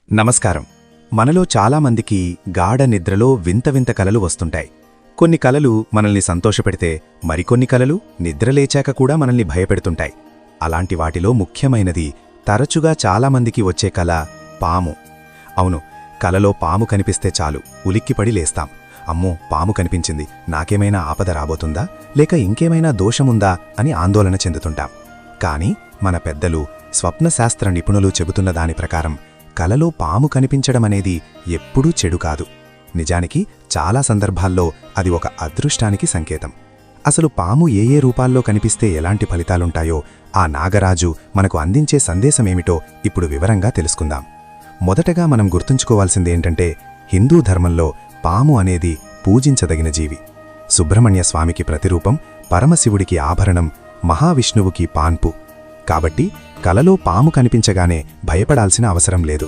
నమస్కారం. మనలో చాలామందికి గాఢ నిద్రలో వింత వింత కలలు వస్తుంటాయి. కొన్ని కలలు మనల్ని సంతోషపెడితే మరికొన్ని కలలు నిద్రలేచాక కూడా మనల్ని భయపెడుతుంటాయి. అలాంటి వాటిలో ముఖ్యమైనది తరచుగా చాలామందికి వచ్చే కల పాము. అవును, కలలో పాము కనిపిస్తే చాలు ఉలిక్కిపడి లేస్తాం. అమ్మో, పాము కనిపించింది, నాకేమైనా ఆపద రాబోతుందా, లేక ఇంకేమైనా దోషముందా అని ఆందోళన చెందుతుంటాం. కాని మన పెద్దలు, స్వప్నశాస్త్ర నిపుణులు చెబుతున్న దాని ప్రకారం కలలో పాము కనిపించడమనేది ఎప్పుడూ చెడు కాదు. నిజానికి చాలా సందర్భాల్లో అది ఒక అదృష్టానికి సంకేతం. అసలు పాము ఏ ఏ రూపాల్లో కనిపిస్తే ఎలాంటి ఫలితాలుంటాయో ఆ నాగరాజు మనకు అందించే సందేశమేమిటో ఇప్పుడు వివరంగా తెలుసుకుందాం. మొదటగా మనం గుర్తుంచుకోవాల్సిందేంటంటే, హిందూ ధర్మంలో పాము అనేది పూజించదగిన జీవి. సుబ్రహ్మణ్య స్వామికి ప్రతిరూపం, పరమశివుడికి ఆభరణం, మహావిష్ణువుకి పాన్పు. కాబట్టి కలలో పాము కనిపించగానే భయపడాల్సిన అవసరం లేదు.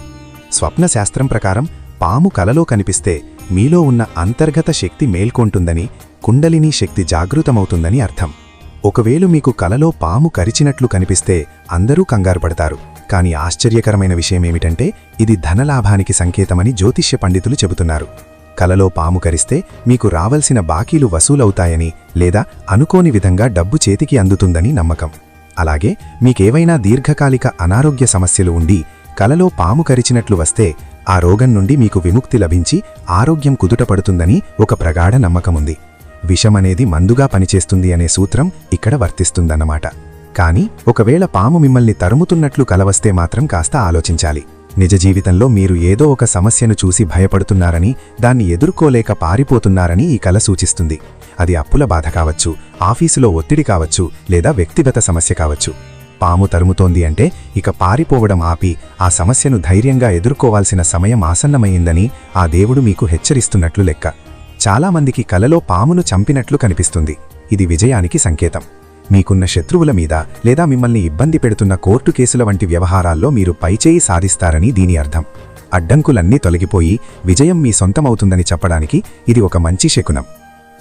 స్వప్నశాస్త్రం ప్రకారం పాము కలలో కనిపిస్తే మీలో ఉన్న అంతర్గత శక్తి మేల్కొంటుందని, కుండలినీ శక్తి జాగృతమవుతుందని అర్థం. ఒకవేళ మీకు కలలో పాము కరిచినట్లు కనిపిస్తే అందరూ కంగారుపడతారు. కాని ఆశ్చర్యకరమైన విషయమేమిటంటే, ఇది ధనలాభానికి సంకేతమని జ్యోతిష్య పండితులు చెబుతున్నారు. కలలో పాము కరిస్తే మీకు రావలసిన బాకీలు వసూలవుతాయని, లేదా అనుకోని విధంగా డబ్బు చేతికి అందుతుందని నమ్మకం. అలాగే మీకేవైనా దీర్ఘకాలిక అనారోగ్య సమస్యలు ఉండి కలలో పాము కరిచినట్లు వస్తే ఆ రోగం నుండి మీకు విముక్తి లభించి ఆరోగ్యం కుదుటపడుతుందని ఒక ప్రగాఢ నమ్మకముంది. విషమనేది మందుగా పనిచేస్తుంది అనే సూత్రం ఇక్కడ వర్తిస్తుందన్నమాట. కాని ఒకవేళ పాము మిమ్మల్ని తరుముతున్నట్లు కలవస్తే మాత్రం కాస్త ఆలోచించాలి. నిజ జీవితంలో మీరు ఏదో ఒక సమస్యను చూసి భయపడుతున్నారని, దాన్ని ఎదుర్కోలేక పారిపోతున్నారని ఈ కల సూచిస్తుంది. అది అప్పుల బాధ కావచ్చు, ఆఫీసులో ఒత్తిడి కావచ్చు, లేదా వ్యక్తిగత సమస్య కావచ్చు. పాము తరుముతోంది అంటే ఇక పారిపోవడం ఆపి ఆ సమస్యను ధైర్యంగా ఎదుర్కోవాల్సిన సమయం ఆసన్నమయ్యిందని ఆ దేవుడు మీకు హెచ్చరిస్తున్నట్లు లెక్క. చాలామందికి కలలో పామును చంపినట్లు కనిపిస్తుంది. ఇది విజయానికి సంకేతం. మీకున్న శత్రువుల మీద లేదా మిమ్మల్ని ఇబ్బంది పెడుతున్న కోర్టు కేసుల వంటి వ్యవహారాల్లో మీరు పైచేయి సాధిస్తారని దీని అర్థం. అడ్డంకులన్నీ తొలగిపోయి విజయం మీ సొంతమవుతుందని చెప్పడానికి ఇది ఒక మంచి శకునం.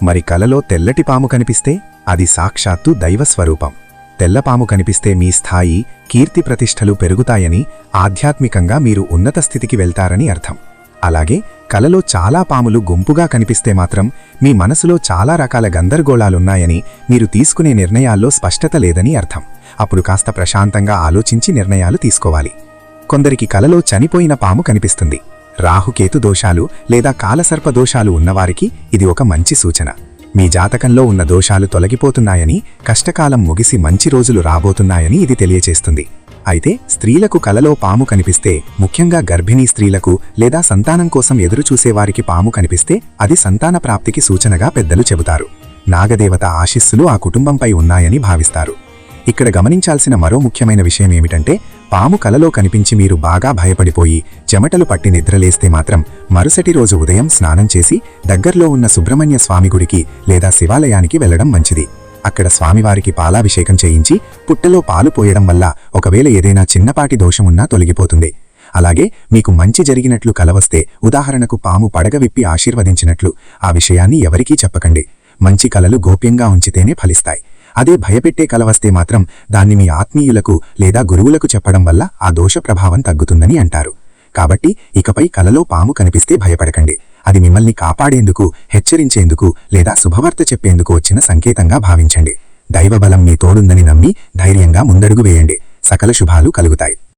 మరి కలలో తెల్లటి పాము కనిపిస్తే అది సాక్షాత్తు దైవస్వరూపం. తెల్లపాము కనిపిస్తే మీ స్థాయి, కీర్తి ప్రతిష్టలు పెరుగుతాయని, ఆధ్యాత్మికంగా మీరు ఉన్నత స్థితికి వెళ్తారని అర్థం. అలాగే కలలో చాలా పాములు గుంపుగా కనిపిస్తే మాత్రం మీ మనసులో చాలా రకాల గందరగోళాలున్నాయని, మీరు తీసుకునే నిర్ణయాల్లో స్పష్టత లేదని అర్థం. అప్పుడు కాస్త ప్రశాంతంగా ఆలోచించి నిర్ణయాలు తీసుకోవాలి. కొందరికి కలలో చనిపోయిన పాము కనిపిస్తుంది. రాహుకేతు దోషాలు లేదా కాలసర్ప దోషాలు ఉన్నవారికి ఇది ఒక మంచి సూచన. మీ జాతకంలో ఉన్న దోషాలు తొలగిపోతున్నాయని, కష్టకాలం ముగిసి మంచి రోజులు రాబోతున్నాయని ఇది తెలియచేస్తుంది. అయితే స్త్రీలకు కలలో పాము కనిపిస్తే, ముఖ్యంగా గర్భిణీ స్త్రీలకు లేదా సంతానం కోసం ఎదురుచూసేవారికి పాము కనిపిస్తే అది సంతాన ప్రాప్తికి సూచనగా పెద్దలు చెబుతారు. నాగదేవత ఆశీస్సులు ఆ కుటుంబంపై ఉన్నాయని భావిస్తారు. ఇక్కడ గమనించాల్సిన మరో ముఖ్యమైన విషయమేమిటంటే, పాము కలలో కనిపించి మీరు బాగా భయపడిపోయి చెమటలు పట్టి నిద్రలేస్తే మాత్రం మరుసటి రోజు ఉదయం స్నానం చేసి దగ్గర్లో ఉన్న సుబ్రహ్మణ్య స్వామి గుడికి లేదా శివాలయానికి వెళ్లడం మంచిది. అక్కడ స్వామివారికి పాలాభిషేకం చేయించి పుట్టలో పాలు పోయడం వల్ల ఒకవేళ ఏదైనా చిన్నపాటి దోషమున్నా తొలగిపోతుంది. అలాగే మీకు మంచి జరిగినట్లు కలవస్తే, ఉదాహరణకు పాము పడగ విప్పి ఆశీర్వదించినట్లు, ఆ విషయాన్ని ఎవరికీ చెప్పకండి. మంచి కలలు గోప్యంగా ఉంచితేనే ఫలిస్తాయి. అదే భయపెట్టే కలవస్తే మాత్రం దాన్ని మీ ఆత్మీయులకు లేదా గురువులకు చెప్పడం వల్ల ఆ దోష ప్రభావం తగ్గుతుందని అంటారు. కాబట్టి ఇకపై కలలో పాము కనిపిస్తే భయపడకండి. అది మిమ్మల్ని కాపాడేందుకు, హెచ్చరించేందుకు లేదా శుభవార్త చెప్పేందుకు వచ్చిన సంకేతంగా భావించండి. దైవబలం మీ తోడుందని నమ్మి ధైర్యంగా ముందడుగు వేయండి. సకల శుభాలు కలుగుతాయి.